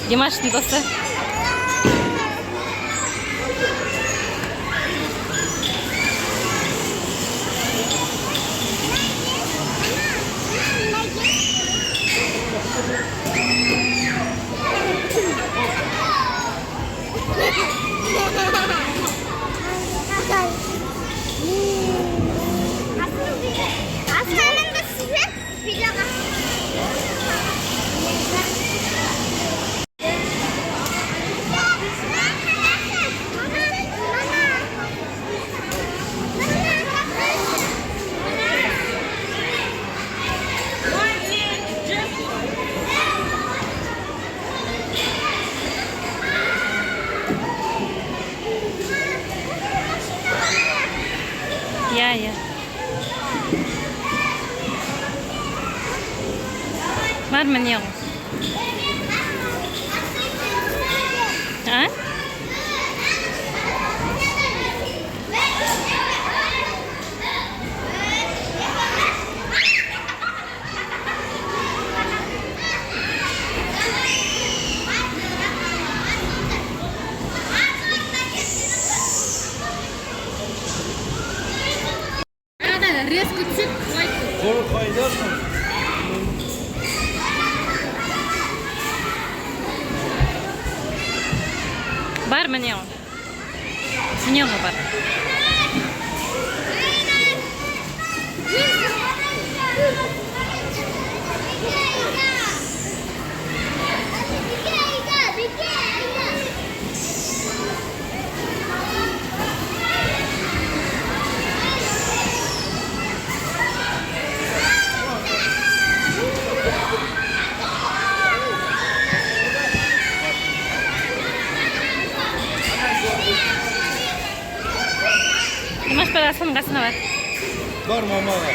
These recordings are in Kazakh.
Димаштың досы. Ya. Var mı ne yok? Ha? Резко чик, Var mı ne yok? Ne yok var? Dimash parasının kasına var. Var mama var.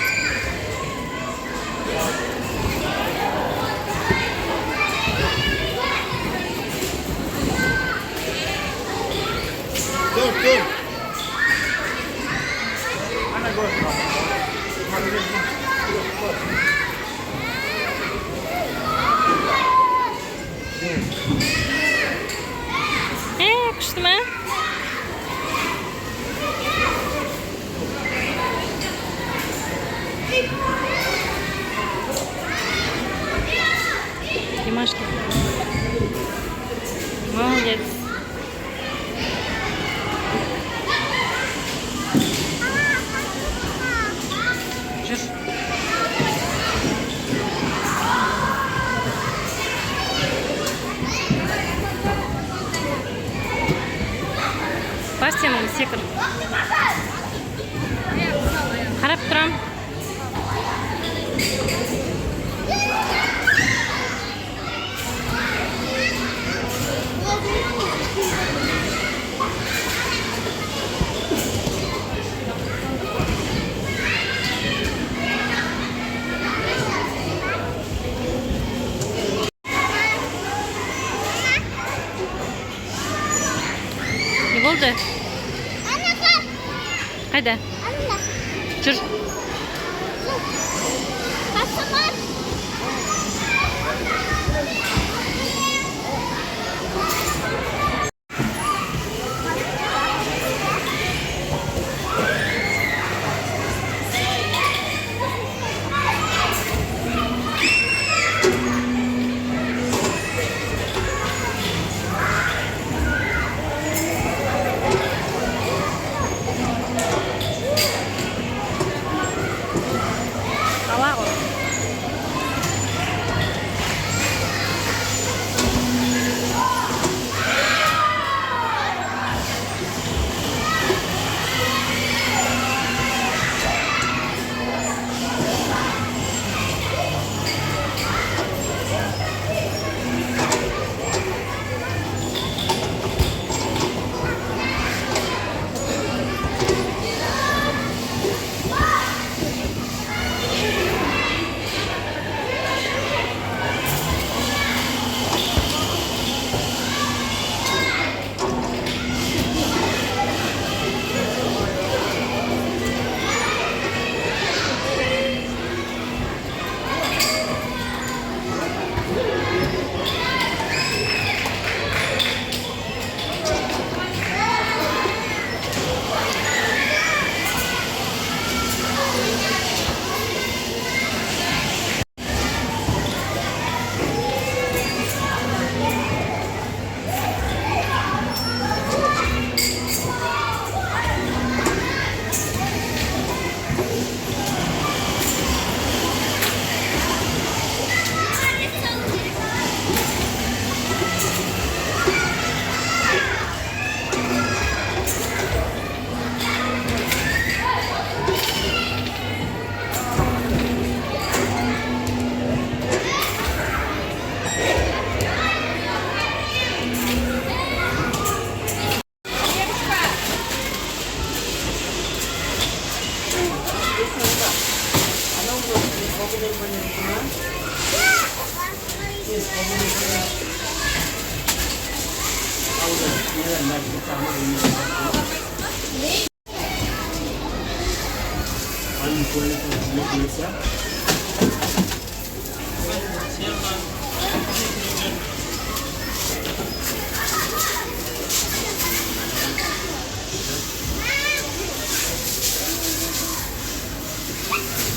Dur. Ana gol. Yakıştı mı? Димашка. Молодец. Жүр. Бар сенің секір. Қарап тұрам. Ne oldu? Hadi. Жүр.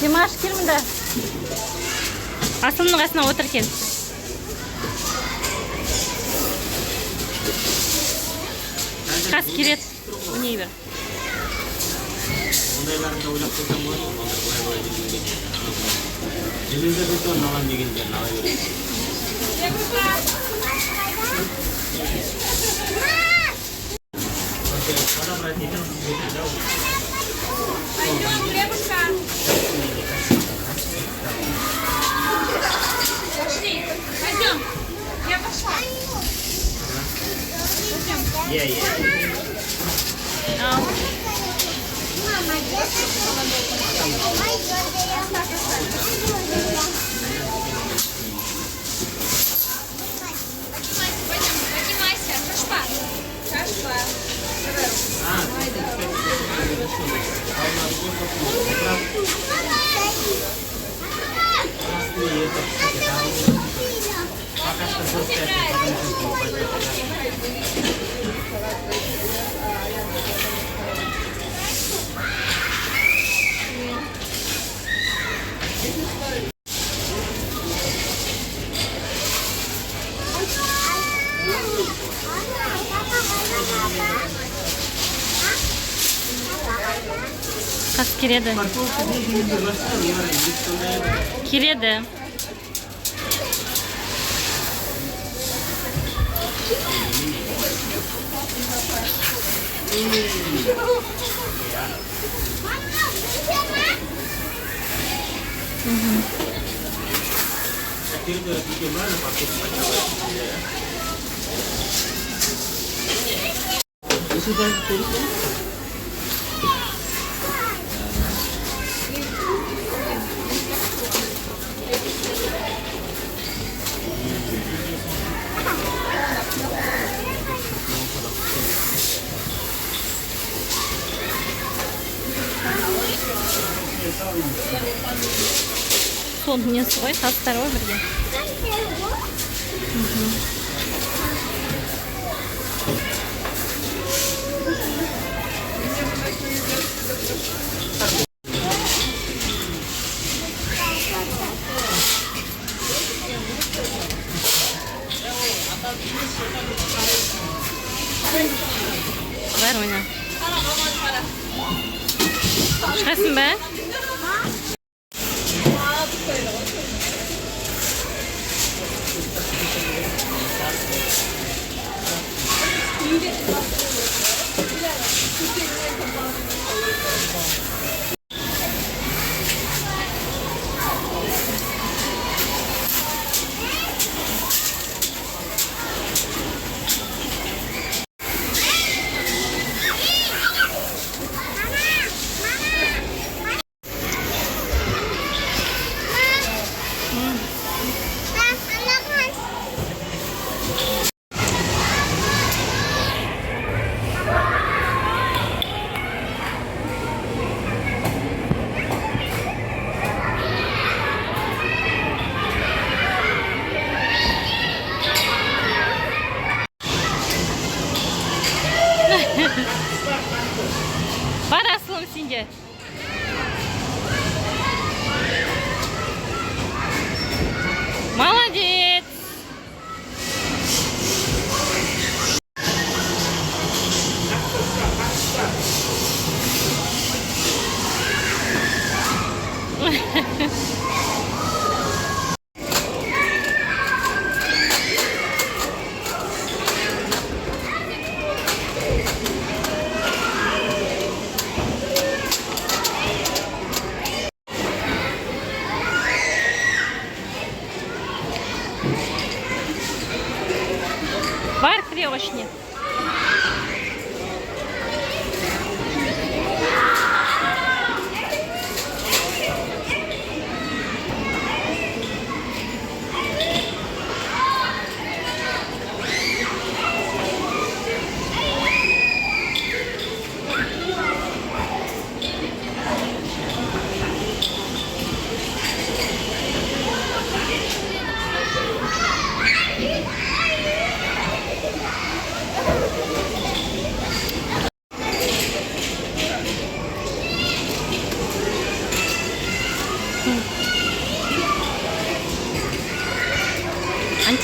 Димаш, кел мында. Асылымның қасына отыр кел. Қас келет. Өней бер. Ондайларында ойлап қойсам болады ма? Былай деген. Елінде болса маған деген жерін ала береді. Пойдем, хлебушка. Пошли. Пойдем. Я пошла. Иә. Ал. Поднимайся. Шашпа. Шашпа. Қас келеді. Келеді. Соның несі ғой, қастар ғой бірге. Ver oyna. Çıkarsın be. Бар асылым сенде. Молодец.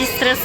Антистресс.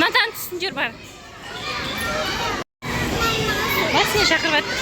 Nathan түсіндер бар. Бар сені шақырып жатыр.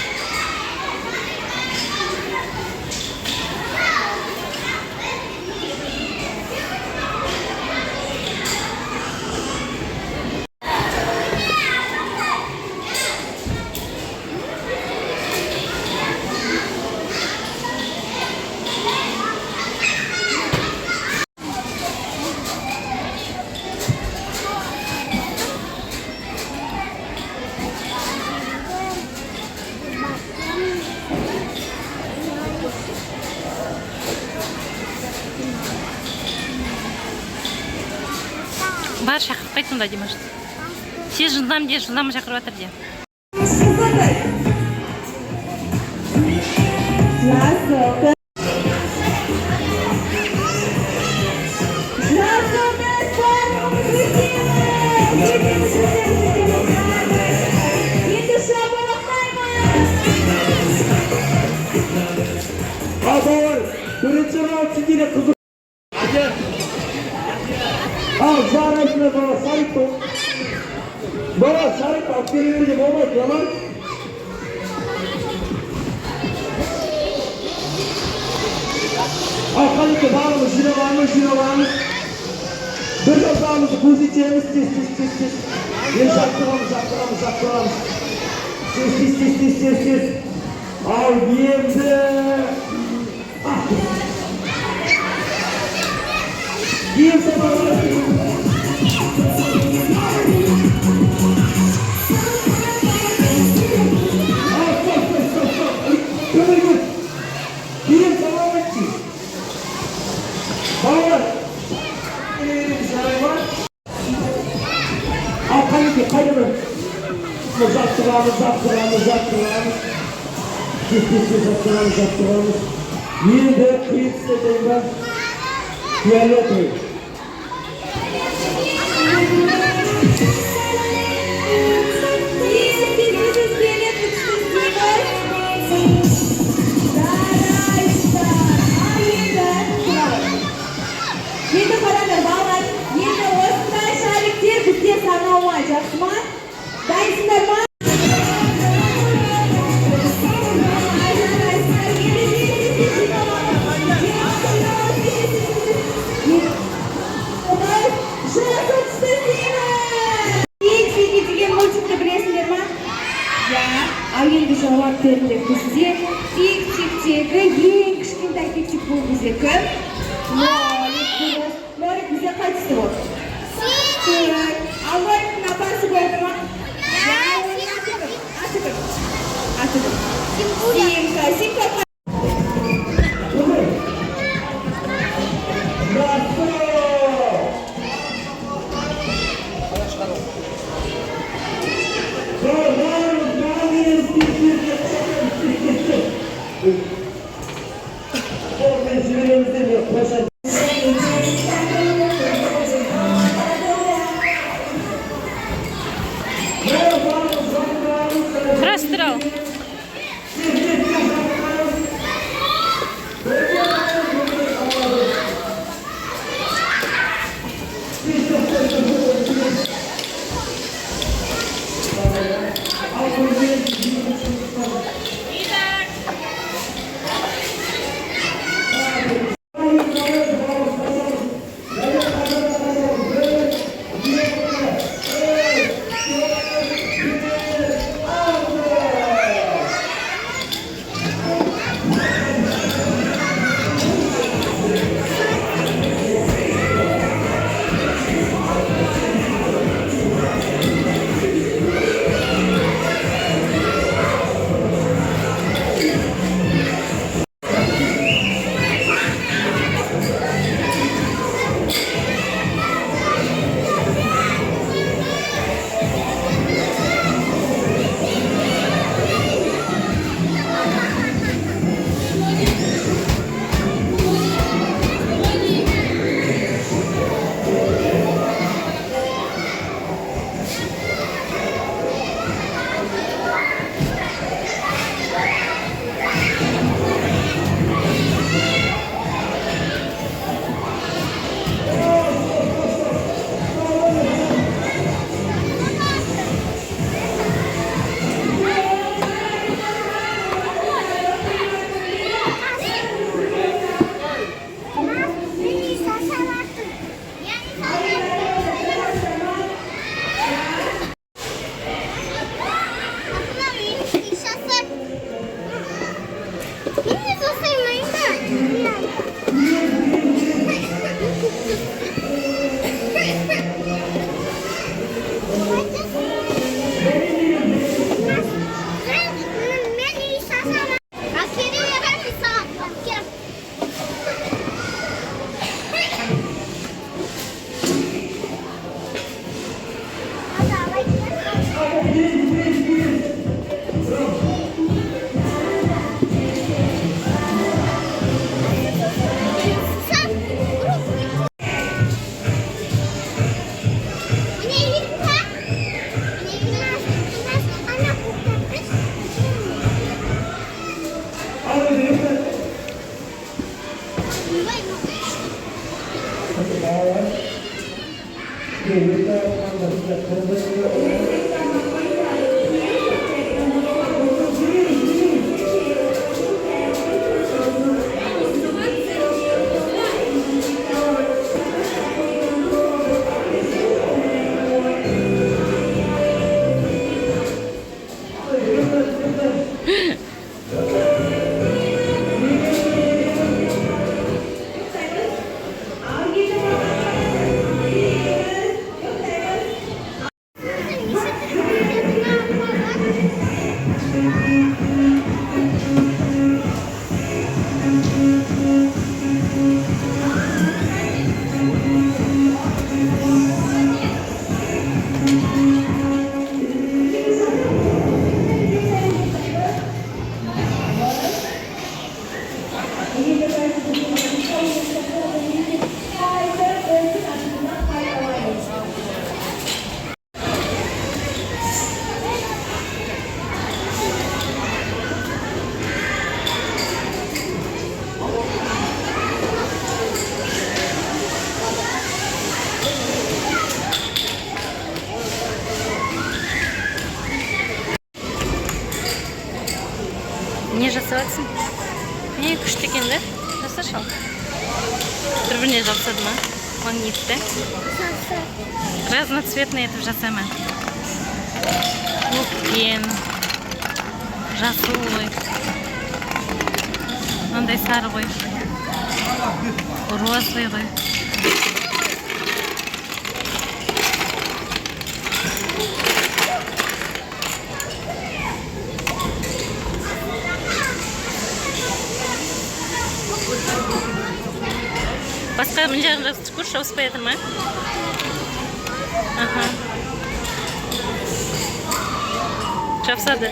Бар шақырып қайт сонда Димашты. Сен жылдам шақырып жатыр де. Birinchi raund sizga qiziq. Al, zarasına bana sarıp ol. Bana sarıp askerilerce bana yalan. Al, kalite bağlamış, şuna varmış. Bir de bağlamış, buz içeceğimiz, tis. Bir şaktıralım. Tis. Al, yiyemde. Yiyemde bana. Uzattıralım. Yine de kıyıt seteyden diğerine koyun. Енді қараңдар балалар, енді осындай шариктер бізде санауға жақсы ма? Дайынсыңдар ма? Ал енді жауап берілер бізде тек-тектегі ең кішкентай тек-тек бұл бізде кім? Лорик бізде қайтысты болды? Ал Лориктің апасы болды ма? Аты кім? Симка. Құрастырау. Не жасаватсың? Не күшті екен да? Жасашы ал. Бір-біріне жасады ма? Магнитті. Разноцветный етіп жасама. Көкпен, жасыл ғой. Мынандай сары ғой. Розовый ғой. Басқа мына жағын жазып көрші, ауыспай жатыр ма? Аха. Жапсады.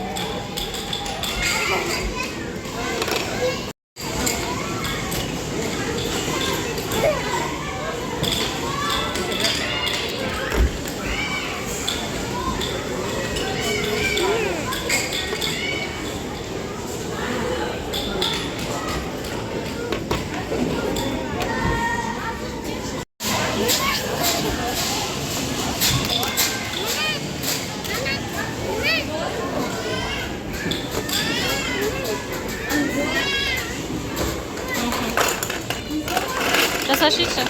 Жасашыйшы.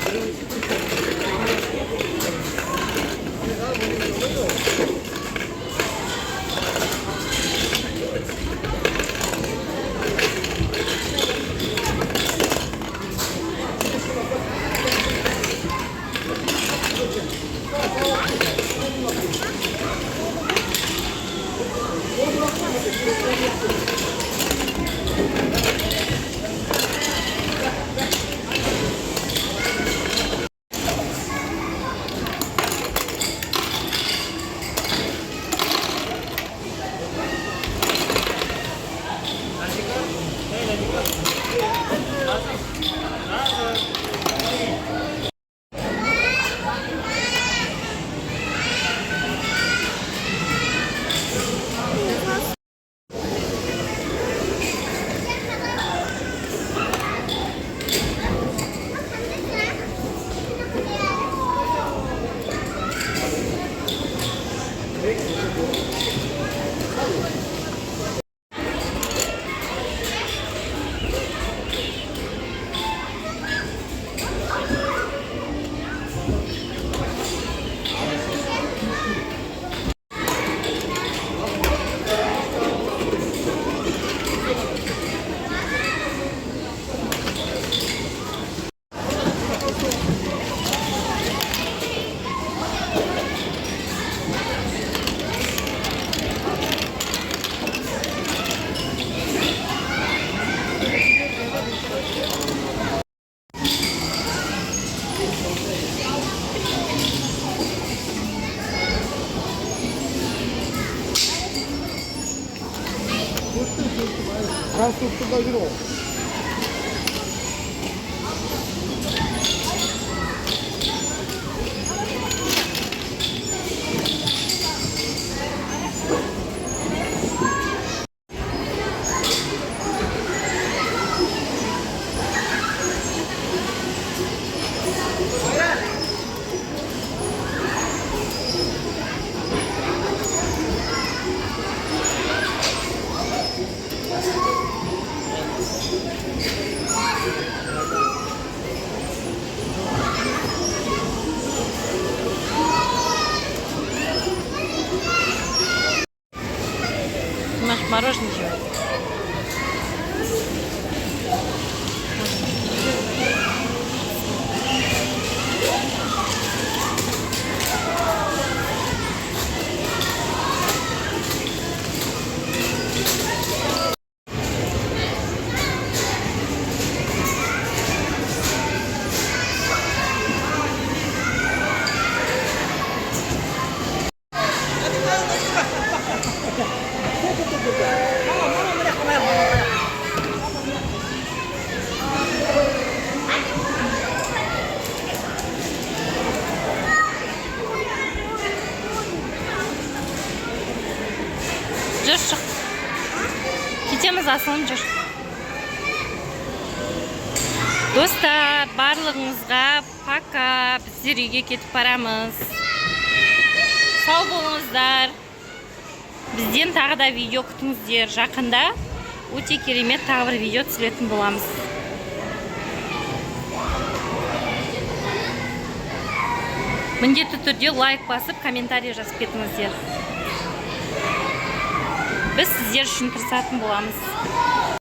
Transportda жүріп. мороженое жеп. Жүр шық. Кетеміз асылым, жүр. Достар, барлығыңызға пока. Біздер үйге кетіп барамыз. Сау болыңыздар. Бізден тағы да видео күтіңіздер. Жақында өте керемет тағы бір видео түсіретін боламыз. Міндетті түрде лайк басып, комментарий жазып кетіңіздер. Біз сіздер үшін тырысатын боламыз.